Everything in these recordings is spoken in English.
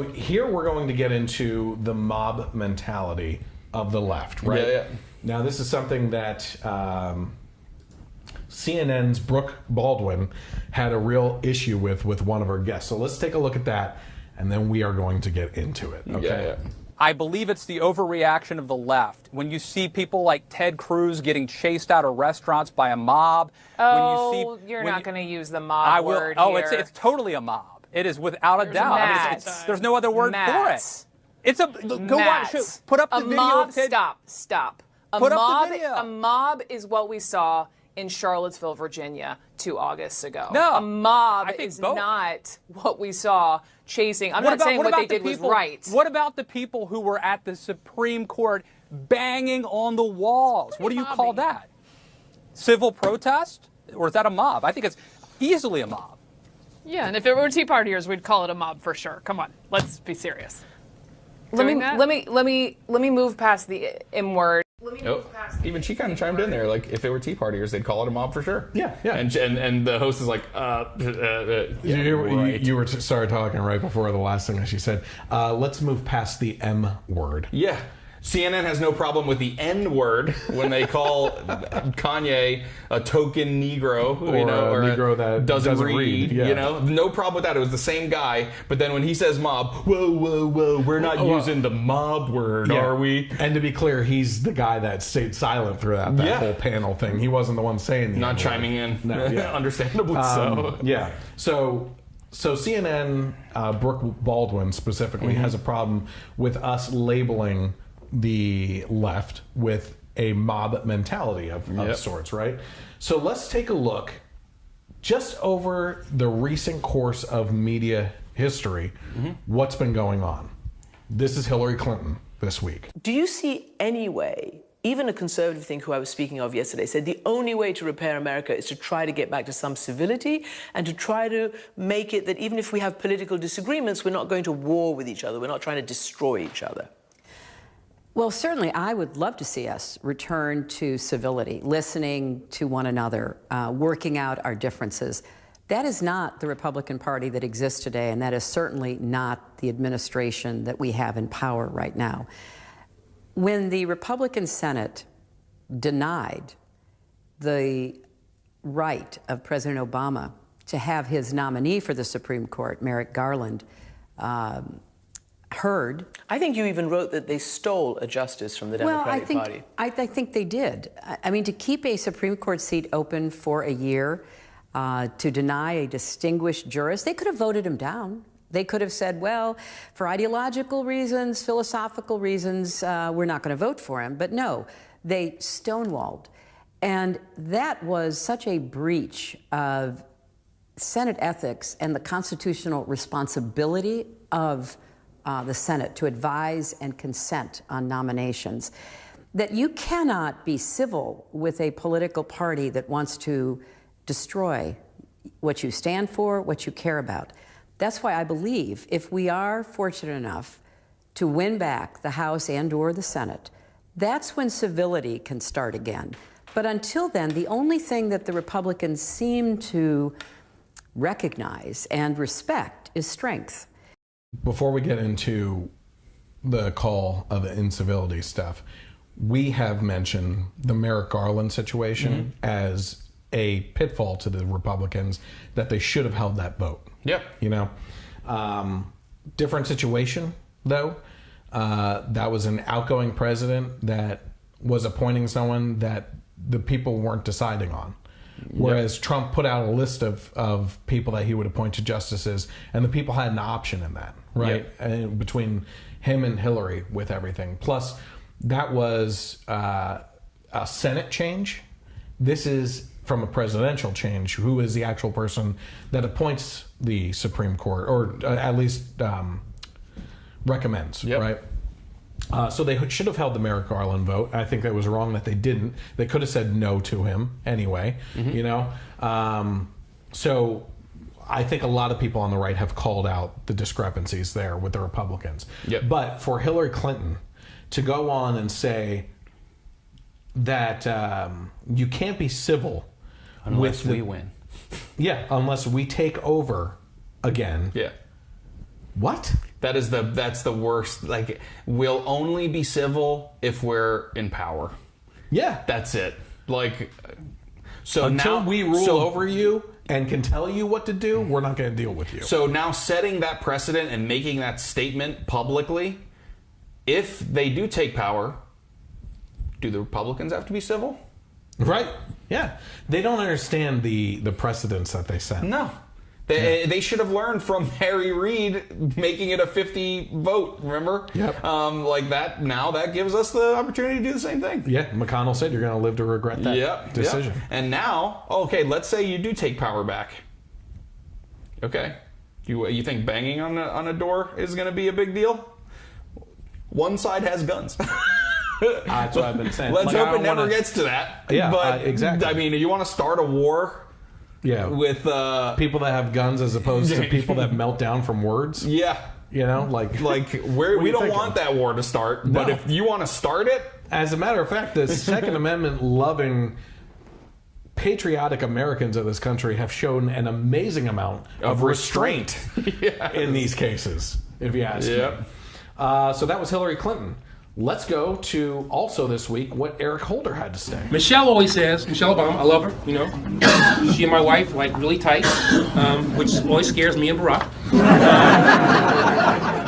So here we're going to get into the mob mentality of the left, right? Yeah. Now this is something that CNN's Brooke Baldwin had a real issue with one of her guests. So let's take a look at that, and then we are going to get into it. Okay. Yeah. I believe it's the overreaction of the left. When you see people like Ted Cruz getting chased out of restaurants by a mob. Oh, you're not going to use the mob word Oh, here. it's totally a mob. It is without a doubt. I mean, there's no other word for it. It's a go watch. Put up the video mob, of Ted. Stop. Put up the video. A mob is what we saw in Charlottesville, Virginia, 2 Augusts ago. No, a mob is not what we saw chasing. I'm not saying what they did was right. What about the people who were at the Supreme Court banging on the walls? What do you call that? Civil protest? Or is that a mob? I think it's easily a mob. Yeah, and if it were Tea Partiers, we'd call it a mob for sure. Come on, let's be serious. Let me move past the M word. Even she kind of chimed in there, like if it were Tea Partiers, they'd call it a mob for sure. Yeah. And the host is like, You were started talking right before the last thing that she said. Let's move past the M word. Yeah. CNN has no problem with the N word when they call Kanye a token Negro, or a Negro that doesn't read. Yeah. You know, no problem with that. It was the same guy. But then when he says mob, whoa, we're not using the mob word, are we? And to be clear, he's the guy that stayed silent throughout that whole panel thing. He wasn't the one saying the not N-word. Chiming in. No, Understandably so. Yeah. So CNN, Brooke Baldwin specifically, has a problem with us labeling the left with a mob mentality of sorts, right? So let's take a look just over the recent course of media history, what's been going on. This is Hillary Clinton this week. Do you see any way, even a conservative thing who I was speaking of yesterday said the only way to repair America is to try to get back to some civility and to try to make it that even if we have political disagreements, we're not going to war with each other, we're not trying to destroy each other? Well, certainly I would love to see us return to civility, listening to one another, working out our differences. That is not the Republican Party that exists today, and that is certainly not the administration that we have in power right now. When the Republican Senate denied the right of President Obama to have his nominee for the Supreme Court, Merrick Garland, heard. I think you even wrote that they stole a justice from the Democratic Party. I think they did. I mean, to keep a Supreme Court seat open for a year, to deny a distinguished jurist, they could have voted him down. They could have said, well, for ideological reasons, philosophical reasons, we're not going to vote for him. But no, they stonewalled. And that was such a breach of Senate ethics and the constitutional responsibility of the Senate to advise and consent on nominations, that you cannot be civil with a political party that wants to destroy what you stand for, what you care about. That's why I believe if we are fortunate enough to win back the House and/or the Senate, that's when civility can start again. But until then, the only thing that the Republicans seem to recognize and respect is strength. Before we get into the call of the incivility stuff, we have mentioned the Merrick Garland situation as a pitfall to the Republicans, that they should have held that vote. Yep. You know, different situation though. That was an outgoing president that was appointing someone that the people weren't deciding on. Whereas Trump put out a list of people that he would appoint to justices, and the people had an option in that, right? And between him and Hillary with everything. Plus, that was a Senate change. This is from a presidential change. Who is the actual person that appoints the Supreme Court, or at least recommends, right? So they should have held the Merrick Garland vote. I think that was wrong that they didn't. They could have said no to him anyway, you know? So I think a lot of people on the right have called out the discrepancies there with the Republicans. But for Hillary Clinton to go on and say that you can't be civil unless we win. Yeah, unless we take over again. Yeah. What? That's the worst. Like, we'll only be civil if we're in power. Yeah. That's it. Like, so until now we rule over you and can tell you what to do, we're not going to deal with you. So now setting that precedent and making that statement publicly, if they do take power, do the Republicans have to be civil? Right. Yeah. They don't understand the precedents that they set. No. They should have learned from Harry Reid making it a 50 vote, remember? Yep. Like that. Now that gives us the opportunity to do the same thing. Yeah. McConnell said you're going to live to regret that decision. Yep. And now, okay, let's say you do take power back. Okay. You think banging on a door is going to be a big deal? One side has guns. That's what I've been saying. Let's hope it never gets to that. Yeah, but exactly. I mean, you want to start a war? Yeah. With people that have guns as opposed to people that melt down from words. Yeah. You know, like we don't want that war to start. But if you want to start it, as a matter of fact, the Second Amendment loving patriotic Americans of this country have shown an amazing amount of restraint in these cases, if you ask me. So that was Hillary Clinton. Let's go to also this week what Eric Holder had to say. Michelle always says, Michelle Obama, I love her, you know. She and my wife, like, really tight, which always scares me and Barack.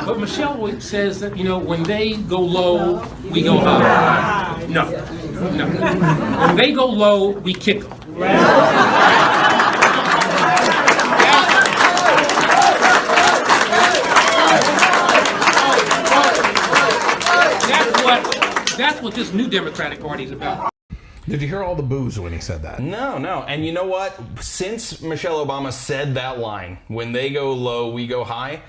But Michelle always says that, you know, when they go low, we go high. No. When they go low, we kick them. That's what this new Democratic Party is about. Did you hear all the boos when he said that? No. And you know what? Since Michelle Obama said that line, when they go low, we go high,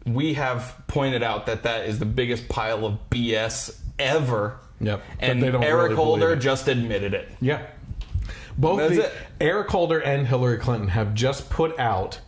we have pointed out that is the biggest pile of BS ever. Yep. And Eric Holder just admitted it. Yeah. Eric Holder and Hillary Clinton have just put out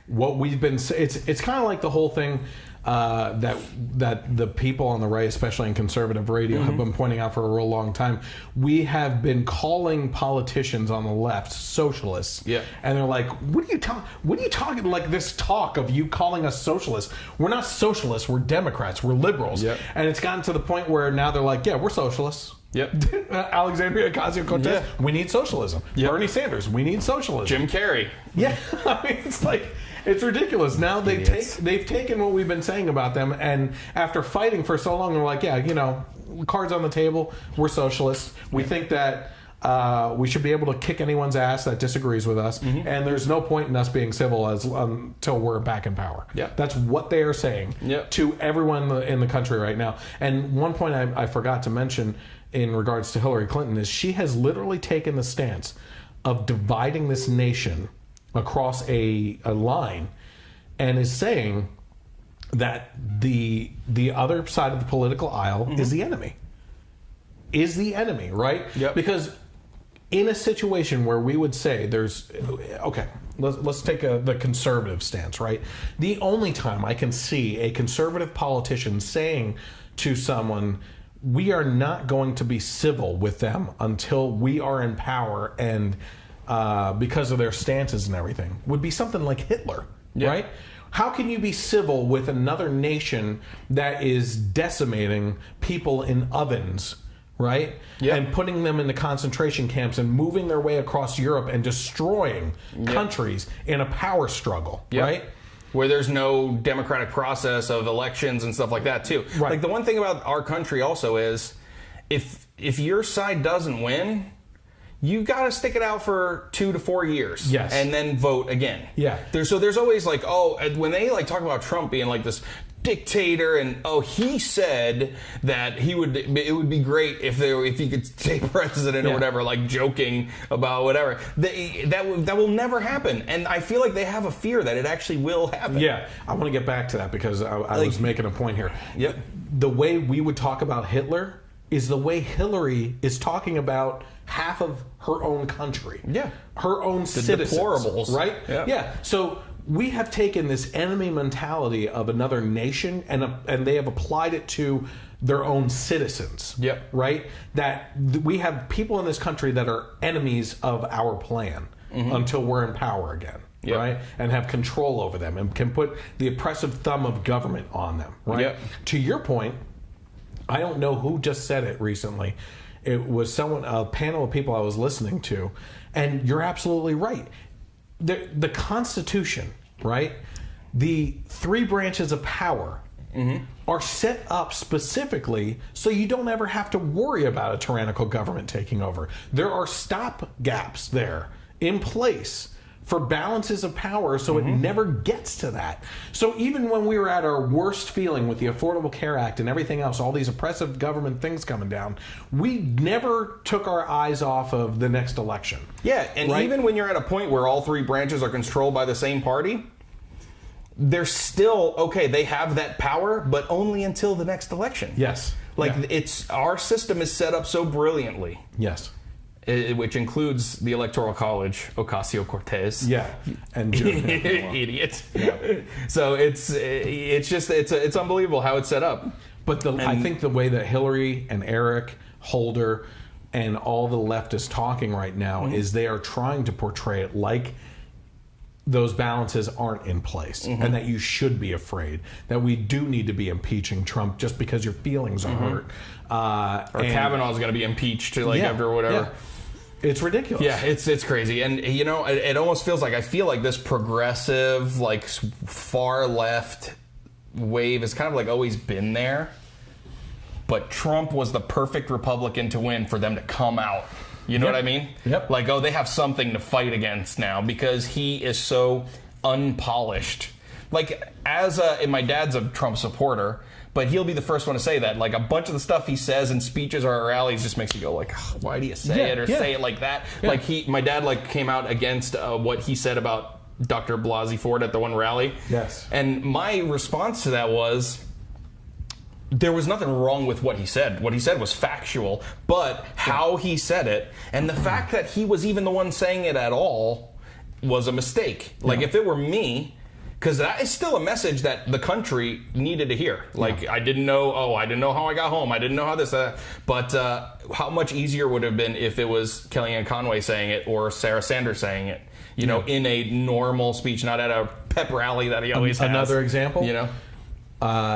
what we've been saying. It's kind of like the whole thing that the people on the right, especially in conservative radio, have been pointing out for a real long time. We have been calling politicians on the left socialists. Yeah. And they're like, what are you talking, like this talk of you calling us socialists? We're not socialists, we're Democrats, we're liberals. Yep. And it's gotten to the point where now they're like, yeah, we're socialists. Yep. Alexandria Ocasio-Cortez, we need socialism. Yep. Bernie Sanders, we need socialism. Jim Carrey. Yeah. I mean, it's like, it's ridiculous. Now they've taken what we've been saying about them, and after fighting for so long, they're like, yeah, you know, cards on the table, we're socialists. We think that we should be able to kick anyone's ass that disagrees with us, and there's no point in us being civil until we're back in power. Yeah. That's what they are saying to everyone in the country right now. And one point I forgot to mention in regards to Hillary Clinton is she has literally taken the stance of dividing this nation across a line, and is saying that the other side of the political aisle is the enemy. Is the enemy, right? Yep. Because in a situation where we would say let's take the conservative stance, right? The only time I can see a conservative politician saying to someone, we are not going to be civil with them until we are in power and because of their stances and everything, would be something like Hitler, right? How can you be civil with another nation that is decimating people in ovens, right? And putting them into concentration camps and moving their way across Europe and destroying countries in a power struggle, right? Where there's no democratic process of elections and stuff like that too. Right. Like the one thing about our country also is if your side doesn't win, you got to stick it out for 2 to 4 years, and then vote again. Yeah. There's always like, when they like talk about Trump being like this dictator, and he said that it would be great if he could stay president or whatever, like joking about whatever. That will never happen, and I feel like they have a fear that it actually will happen. Yeah, I want to get back to that because I was making a point here. Yep. The way we would talk about Hitler is the way Hillary is talking about half of her own country. Yeah. Her own citizens. Deplorables. Right? Yeah. So we have taken this enemy mentality of another nation and they have applied it to their own citizens. Yep. Right? That we have people in this country that are enemies of our plan until we're in power again. right? And have control over them and can put the oppressive thumb of government on them, right? To your point, I don't know who just said it recently. It was a panel of people I was listening to, and you're absolutely right. The Constitution, right? The 3 branches of power are set up specifically so you don't ever have to worry about a tyrannical government taking over. There are stop gaps there in place for balances of power so it never gets to that. So even when we were at our worst feeling with the Affordable Care Act and everything else, all these oppressive government things coming down, we never took our eyes off of the next election. Yeah, and even when you're at a point where all 3 branches are controlled by the same party, they're still, okay, they have that power, but only until the next election. Yes. It's our system is set up so brilliantly. Yes. Which includes the Electoral College, Ocasio-Cortez. Yeah, and idiot. Yeah. So it's unbelievable how it's set up. But I think the way that Hillary and Eric Holder and all the leftists talking right now is they are trying to portray it like those balances aren't in place and that you should be afraid, that we do need to be impeaching Trump just because your feelings are hurt. Or Kavanaugh's going to be impeached after whatever. Yeah. It's ridiculous. Yeah, it's crazy. And, it almost feels like, I feel like this progressive, far left wave has kind of always been there. But Trump was the perfect Republican to win for them to come out. You know what I mean? Yep. They have something to fight against now because he is so unpolished. And my dad's a Trump supporter, but he'll be the first one to say that. A bunch of the stuff he says in speeches or at rallies just makes you go why do you say it or say it like that? Yeah. My dad came out against what he said about Dr. Blasey Ford at the one rally. Yes. And my response to that was, there was nothing wrong with what he said. What he said was factual, but how he said it and the fact that he was even the one saying it at all was a mistake. If it were me, because that is still a message that the country needed to hear. I didn't know how I got home. I didn't know how this, but how much easier would it have been if it was Kellyanne Conway saying it or Sarah Sanders saying it, in a normal speech, not at a pep rally that he always has. Another example?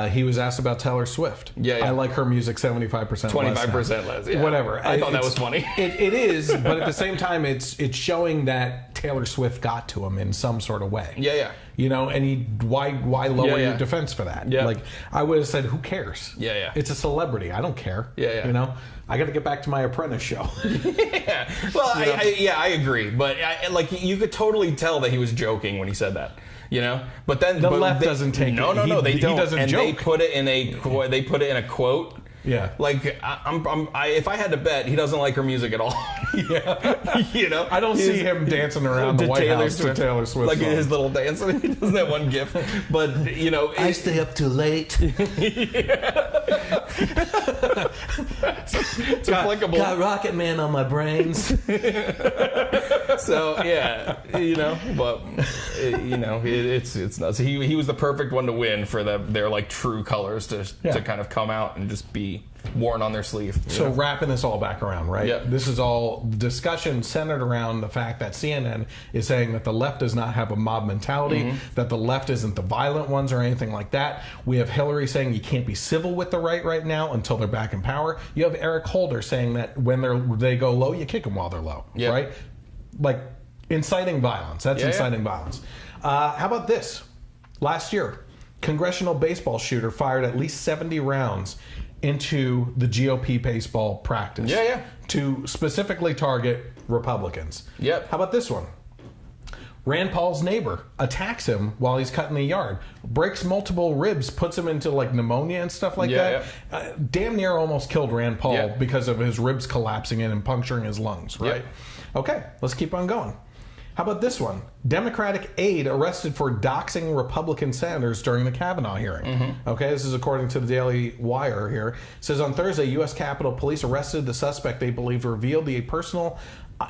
He was asked about Taylor Swift. Yeah. I like her music 75% 25% less. Yeah. Whatever. I thought that was funny. It is, but at the same time, it's showing that Taylor Swift got to him in some sort of way. Yeah. And why lower your defense for that? Yeah. I would have said, who cares? Yeah. It's a celebrity. I don't care. Yeah. I got to get back to my Apprentice show. Yeah. Well, I agree, but you could totally tell that he was joking when he said that. But then the left doesn't take it. No, they don't. He doesn't and joke. They put it in a quote. Yeah. If I had to bet, he doesn't like her music at all. Yeah. I don't see him dancing around the White House to Taylor Swift. His little dance. He does that one gif. But, I stay up too late. It's applicable. Got Rocket Man on my brains. So, but, it's nuts. He was the perfect one to win for their true colors to kind of come out and just be worn on their sleeve. So wrapping this all back around, right? Yeah. This is all discussion centered around the fact that CNN is saying that the left does not have a mob mentality, that the left isn't the violent ones or anything like that. We have Hillary saying you can't be civil with the right now until they're back in power. You have Eric Holder saying that when they go low, you kick them while they're low, right? Inciting violence. That's inciting violence. How about this? Last year, congressional baseball shooter fired at least 70 rounds into the GOP baseball practice to specifically target Republicans. Yep. How about this one? Rand Paul's neighbor attacks him while he's cutting the yard, breaks multiple ribs, puts him into pneumonia and stuff like that. Yeah. Damn near almost killed Rand Paul because of his ribs collapsing in and puncturing his lungs, right? Okay, let's keep on going. How about this one? Democratic aide arrested for doxing Republican senators during the Kavanaugh hearing. Okay, this is according to the Daily Wire here. It says on Thursday, U.S. Capitol Police arrested the suspect they believe revealed the personal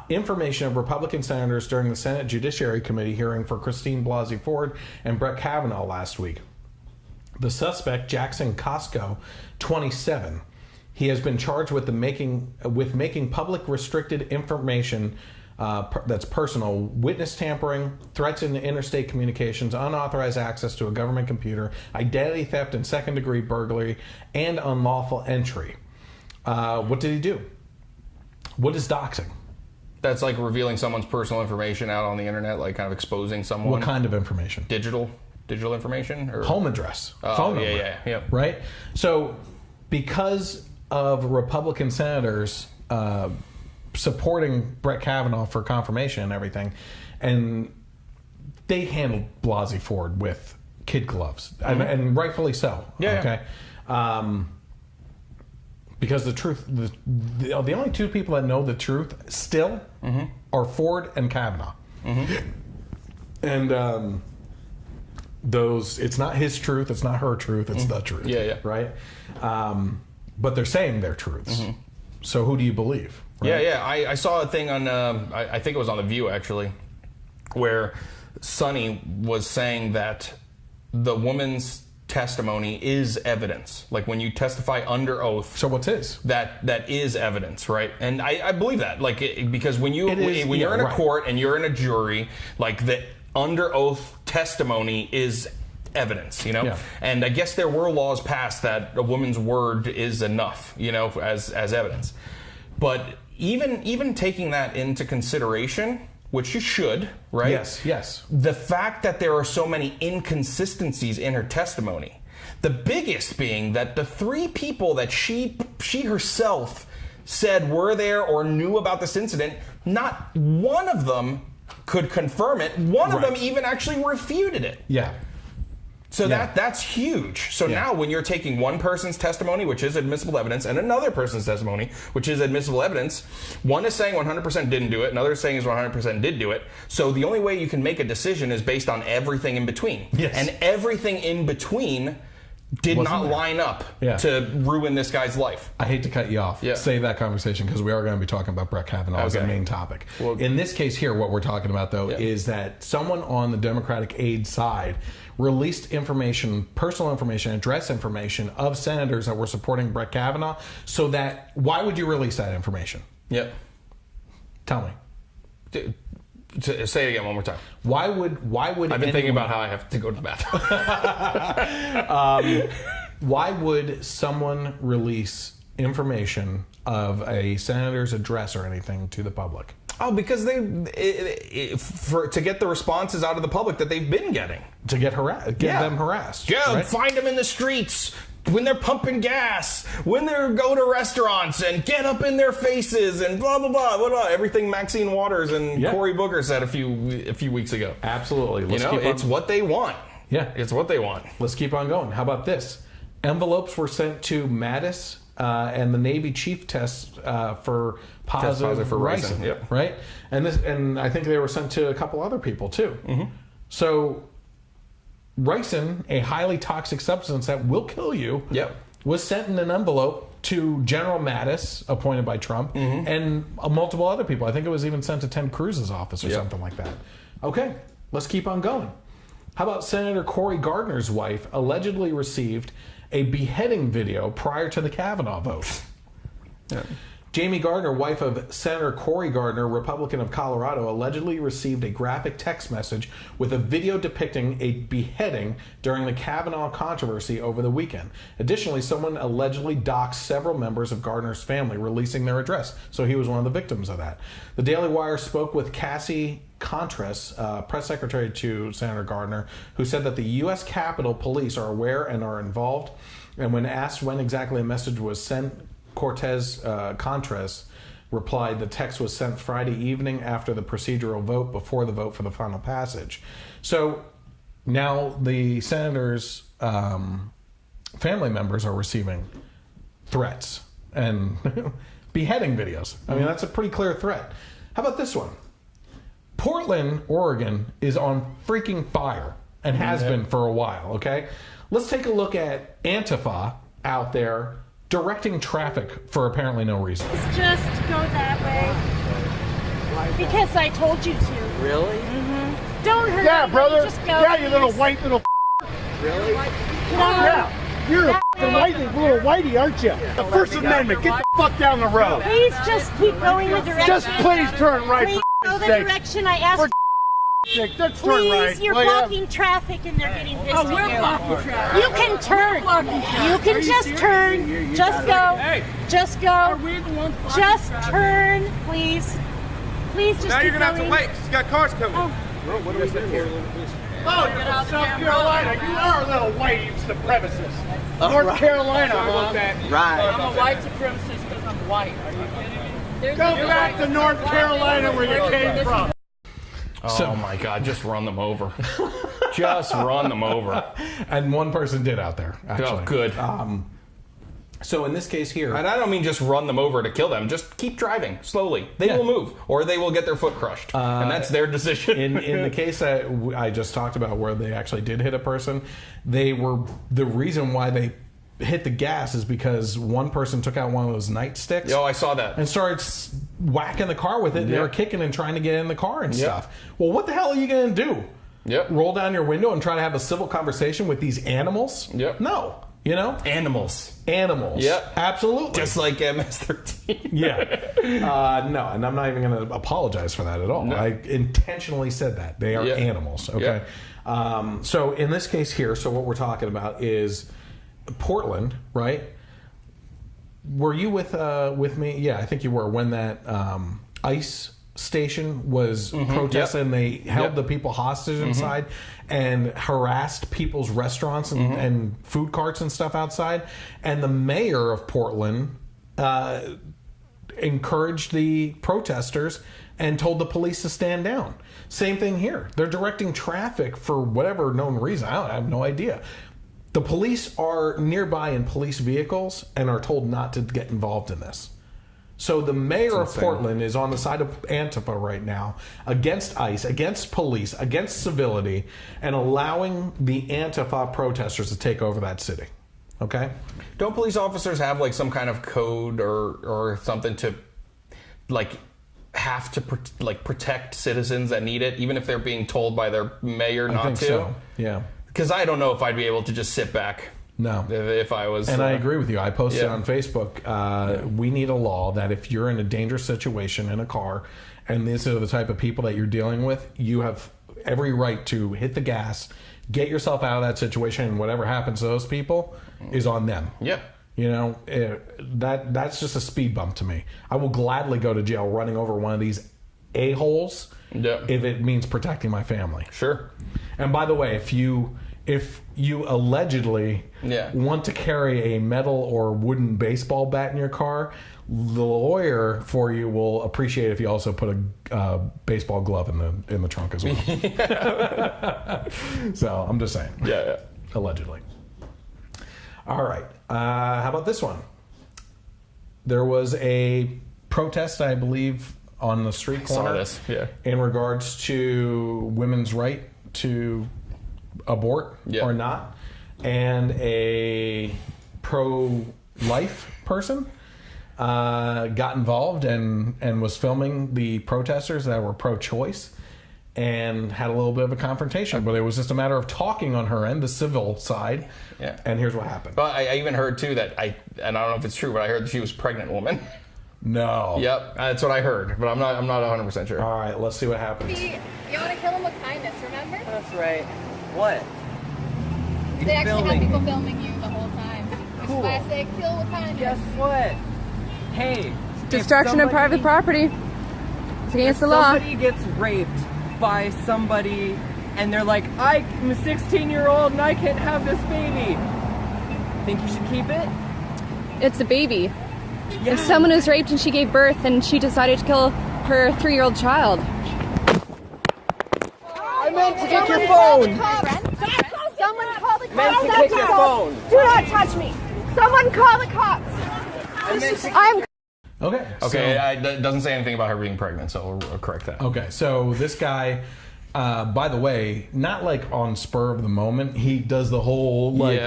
information of Republican senators during the Senate Judiciary Committee hearing for Christine Blasey Ford and Brett Kavanaugh last week. The suspect, Jackson Costco, 27, he has been charged with making public restricted information that's personal, witness tampering, threats in interstate communications, unauthorized access to a government computer, identity theft and second-degree burglary, and unlawful entry. What did he do? What is doxing? That's like revealing someone's personal information out on the internet, like kind of exposing someone. What kind of information? Digital information? Or home address, phone number. Yeah. Right? So because of Republican senators supporting Brett Kavanaugh for confirmation and everything, and they handled Blasey Ford with kid gloves, and rightfully so. Okay. Because the truth, the only two people that know the truth still are Ford and Kavanaugh. And those, it's not his truth, it's not her truth, it's the truth. Right? But they're saying their truths. So who do you believe? Right? I saw a thing on, I think it was on The View actually, where Sonny was saying that the woman's testimony is evidence. Like when you testify under oath. So what's his? That is evidence, right? And I believe that, like, because when you're in a court and you're in a jury, like the under oath testimony is evidence, you know. Yeah. And I guess there were laws passed that a woman's word is enough, you know, as evidence. But even taking that into consideration, which you should, right? Yes. The fact that there are so many inconsistencies in her testimony, the biggest being that the three people that she herself said were there or knew about this incident, not one of them could confirm it. One of them even actually refuted it. Yeah. So that's huge. So now when you're taking one person's testimony, which is admissible evidence, and another person's testimony, which is admissible evidence, one is saying 100% didn't do it, another is saying is 100% did do it. So the only way you can make a decision is based on everything in between. Yes. And everything in between did not line up to ruin this guy's life. I hate to cut you off. Save that conversation because we are going to be talking about Brett Kavanaugh as the main topic. Well, in this case here, what we're talking about, though, is that someone on the Democratic aid side released information, personal information, address information of senators that were supporting Brett Kavanaugh. So that, why would you release that information? Yep. Tell me. Say it again one more time. Why would I've been thinking about how I have to go to the bathroom. Why would someone release information of a senator's address or anything to the public? Oh, because to get the responses out of the public that they've been getting. To get them harassed. Yeah, right? Find them in the streets when they're pumping gas, when they go to restaurants and get up in their faces and blah, blah, blah, blah, blah. Everything Maxine Waters and Cory Booker said a few weeks ago. Absolutely. It's what they want. Yeah. It's what they want. Let's keep on going. How about this? Envelopes were sent to Mattis and the Navy chief tests for positive for ricin. Yep. Right? And I think they were sent to a couple other people too. So ricin, a highly toxic substance that will kill you, was sent in an envelope to General Mattis, appointed by Trump, and multiple other people. I think it was even sent to Ted Cruz's office or something like that. Okay, let's keep on going. How about Senator Cory Gardner's wife allegedly received a beheading video prior to the Kavanaugh vote? Jamie Gardner, wife of Senator Cory Gardner, Republican of Colorado, allegedly received a graphic text message with a video depicting a beheading during the Kavanaugh controversy over the weekend. Additionally, someone allegedly doxed several members of Gardner's family, releasing their address. So he was one of the victims of that. The Daily Wire spoke with Cassie Contras, press secretary to Senator Gardner, who said that the U.S. Capitol Police are aware and are involved. And when asked when exactly a message was sent, Contras replied the text was sent Friday evening after the procedural vote, before the vote for the final passage. So now the senators' family members are receiving threats and beheading videos. I mean, that's a pretty clear threat. How about this one? Portland, Oregon is on freaking fire and has been for a while, okay? Let's take a look at Antifa out there directing traffic for apparently no reason. Just go that way. Because I told you to. Really? Mm-hmm. Don't hurt me. Brother. Just go. Yeah, you little white little. Really? No. Yeah. You're a little whitey, aren't you? The First Amendment. Get the fuck down the road. Please just keep going the direction. Just please turn right. Go the direction I asked. Let's turn right. Please, you're blocking traffic and they're getting pissed at you. We're blocking traffic. You can turn. You can just turn. Just go. Just go. Just turn, please. Please just Now keep you're going to have to going. wait. She's got cars coming. Oh. What are we doing here? Oh, you're from South Carolina. You are a little white supremacist. North Carolina, huh? Right. I'm a white supremacist because I'm white. Are you kidding me? Go back to North Carolina where you came from. Oh my God, just run them over. Just run them over. And one person did out there, actually. Oh, good. So in this case here... And I don't mean just run them over to kill them. Just keep driving slowly. They will move, or they will get their foot crushed. And that's their decision. In the case that I just talked about where they actually did hit a person, the reason why they hit the gas is because one person took out one of those nightsticks. Oh, I saw that. And started whacking the car with it. And they were kicking and trying to get in the car and stuff. Well, what the hell are you going to do? Yep. Roll down your window and try to have a civil conversation with these animals? Yep. No. You know? Animals. Yep. Absolutely. Just like MS-13. Yeah. No, and I'm not even going to apologize for that at all. No. I intentionally said that. They are animals. Okay. So in this case here, so what we're talking about is Portland, right? Were you with me? Yeah, I think you were when that ICE station was protesting. And they held the people hostage inside and harassed people's restaurants and food carts and stuff outside. And the mayor of Portland encouraged the protesters and told the police to stand down. Same thing here. They're directing traffic for whatever known reason. I have no idea. The police are nearby in police vehicles and are told not to get involved in this. So the mayor of Portland is on the side of Antifa right now against ICE, against police, against civility, and allowing the Antifa protesters to take over that city. Okay? Don't police officers have like some kind of code or something to like have to protect citizens that need it, even if they're being told by their mayor not to? I think so. Yeah. Because I don't know if I'd be able to just sit back. No. If I was... And I agree with you. I posted on Facebook, we need a law that if you're in a dangerous situation in a car, and these are the type of people that you're dealing with, you have every right to hit the gas, get yourself out of that situation, and whatever happens to those people is on them. Yeah. You know, that's just a speed bump to me. I will gladly go to jail running over one of these a-holes if it means protecting my family. Sure. And by the way, if you allegedly want to carry a metal or wooden baseball bat in your car, the lawyer for you will appreciate if you also put a baseball glove in the trunk as well. So I'm just saying. Yeah. Allegedly. All right. How about this one? There was a protest, I believe, on the street corner in regards to women's right to abort or not, and a pro-life person got involved and was filming the protesters that were pro-choice and had a little bit of a confrontation, but it was just a matter of talking on her end, the civil side. Yeah. And here's what happened. Well, I even heard too that and I don't know if it's true, but I heard that she was a pregnant woman. No. Yep, that's what I heard, but I'm not 100% sure. All right, let's see what happens. You want to kill him with kindness, remember? That's right. What? They actually have people filming you the whole time. Cool. Classic, kill with kindness. Guess what? Hey. Destruction of private property. It's against the law. Somebody gets raped by somebody and they're like, I'm a 16-year-old and I can't have this baby. Think you should keep it? It's a baby. Yeah. If someone is raped and she gave birth and she decided to kill her 3-year-old child. I meant to get your phone. Someone call the cops. Meant to get your phone. Do not touch me. Someone call the cops. I'm Okay. It doesn't say anything about her being pregnant, so we'll correct that. Okay, so this guy, by the way, not like on spur of the moment, he does the whole like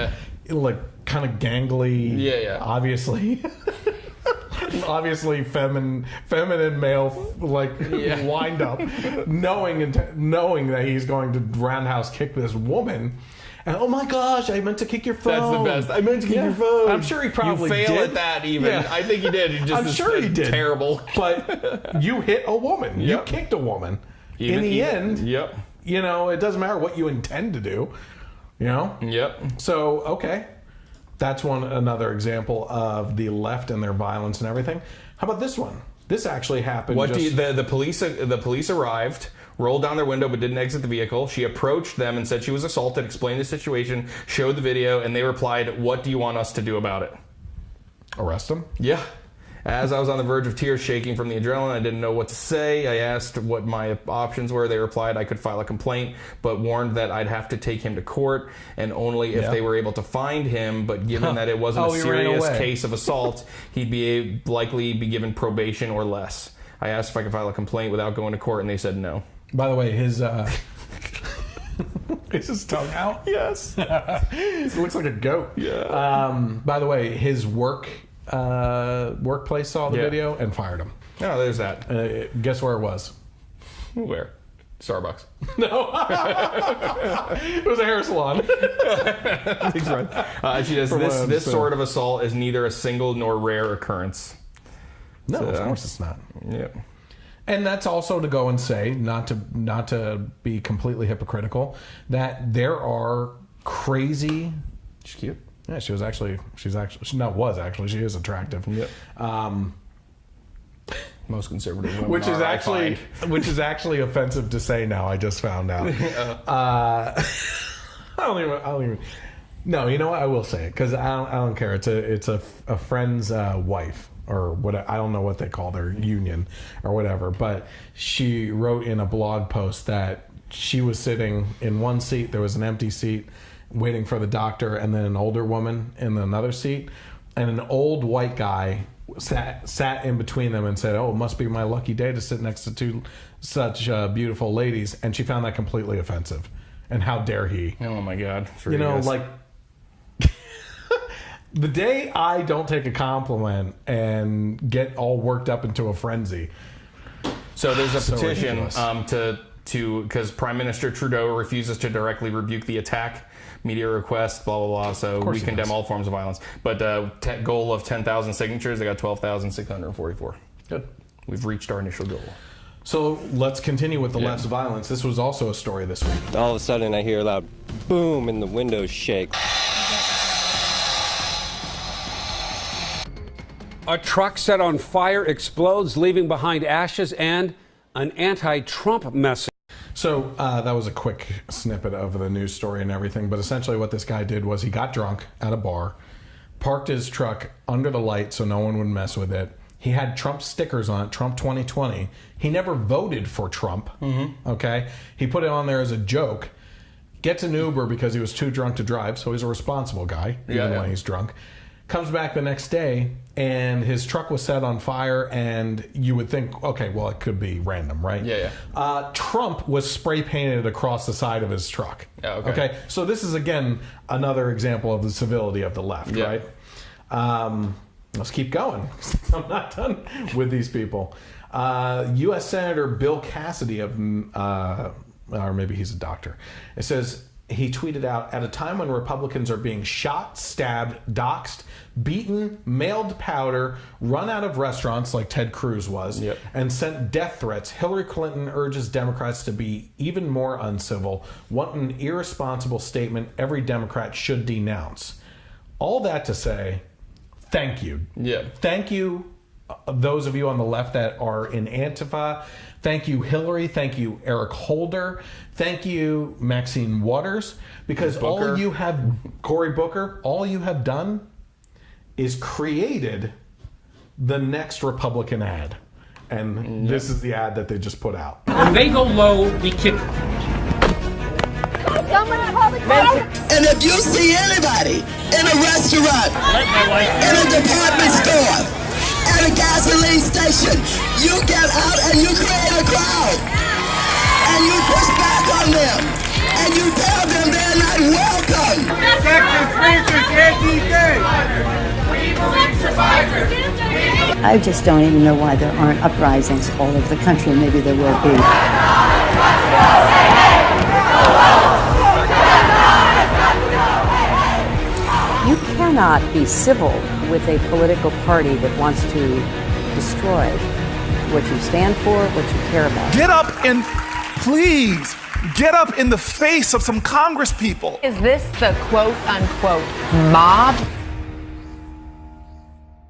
kind of gangly, obviously feminine male wind up, knowing that he's going to roundhouse kick this woman. And oh my gosh, I meant to kick your phone. That's the best. I meant to kick your phone. I'm sure he probably did. You fail at that even. Yeah. I think he did. I'm sure he did. Terrible. But you hit a woman. Yep. You kicked a woman. In the end, yep. You know, it doesn't matter what you intend to do. You know? Yep. So, okay. That's another example of the left and their violence and everything. How about this one? This actually happened. The police arrived, rolled down their window but didn't exit the vehicle. She approached them and said she was assaulted, explained the situation, showed the video, and they replied, "What do you want us to do about it?" Arrest them? Yeah. As I was on the verge of tears, shaking from the adrenaline, I didn't know what to say. I asked what my options were. They replied I could file a complaint, but warned that I'd have to take him to court, and only if they were able to find him. But given that it wasn't a serious case of assault, he'd likely be given probation or less. I asked if I could file a complaint without going to court, and they said no. By the way, his is his tongue out? Yes. It looks like a goat. Yeah. By the way, his workplace saw the video and fired him. Oh, there's that. Guess where it was? Where? Starbucks. No. It was a hair salon. Thanks, Ron. She says, this sort of assault is neither a single nor rare occurrence. No, of course it's not. Yeah. And that's also to go and say, not to be completely hypocritical, that there are crazy... She's cute. Yeah, she is attractive. Yep. Most conservative women which is actually offensive to say now. I just found out. I don't even. No, you know what? I will say it because I don't care. It's a friend's wife or what. I don't know what they call their union or whatever. But she wrote in a blog post that she was sitting in one seat. There was an empty seat, waiting for the doctor, and then an older woman in another seat, and an old white guy sat in between them and said, "Oh, it must be my lucky day to sit next to two such beautiful ladies." And she found that completely offensive. And how dare he? Oh my God! You know, like the day I don't take a compliment and get all worked up into a frenzy. So there's a petition because Prime Minister Trudeau refuses to directly rebuke the attack. Media requests, blah, blah, blah. So we condemn all forms of violence. But goal of 10,000 signatures, they got 12,644. Good. We've reached our initial goal. So let's continue with the left's violence. This was also a story this week. All of a sudden I hear a loud boom and the windows shake. A truck set on fire explodes, leaving behind ashes and an anti-Trump message. So that was a quick snippet of the news story and everything, but essentially what this guy did was he got drunk at a bar, parked his truck under the light so no one would mess with it. He had Trump stickers on it, Trump 2020. He never voted for Trump, okay? He put it on there as a joke. Gets an Uber because he was too drunk to drive, so he's a responsible guy, even when he's drunk. Comes back the next day, and his truck was set on fire, and you would think, okay, well, it could be random, right? Yeah. Trump was spray painted across the side of his truck. Oh, okay. So this is, again, another example of the civility of the left, right? Let's keep going. I'm not done with these people. U.S. Senator Bill Cassidy of, or maybe he's a doctor. It says... He tweeted out, at a time when Republicans are being shot, stabbed, doxxed, beaten, mailed powder, run out of restaurants like Ted Cruz was, and sent death threats, Hillary Clinton urges Democrats to be even more uncivil. What an irresponsible statement every Democrat should denounce. All that to say, thank you. Thank you, those of you on the left that are in Antifa. Thank you, Hillary. Thank you, Eric Holder. Thank you, Maxine Waters. Because all you have, Cory Booker, all you have done is created the next Republican ad. And this is the ad that they just put out. When they go low, we kick. And if you see anybody in a restaurant, in a department store, at a gasoline station, you get out and you create a crowd. And you push back on them. And you tell them they're not welcome. I just don't even know why there aren't uprisings all over the country. Maybe there will be. cannot be civil with a political party that wants to destroy what you stand for, what you care about. Get up and please get up in the face of some Congress people. Is this the quote unquote mob?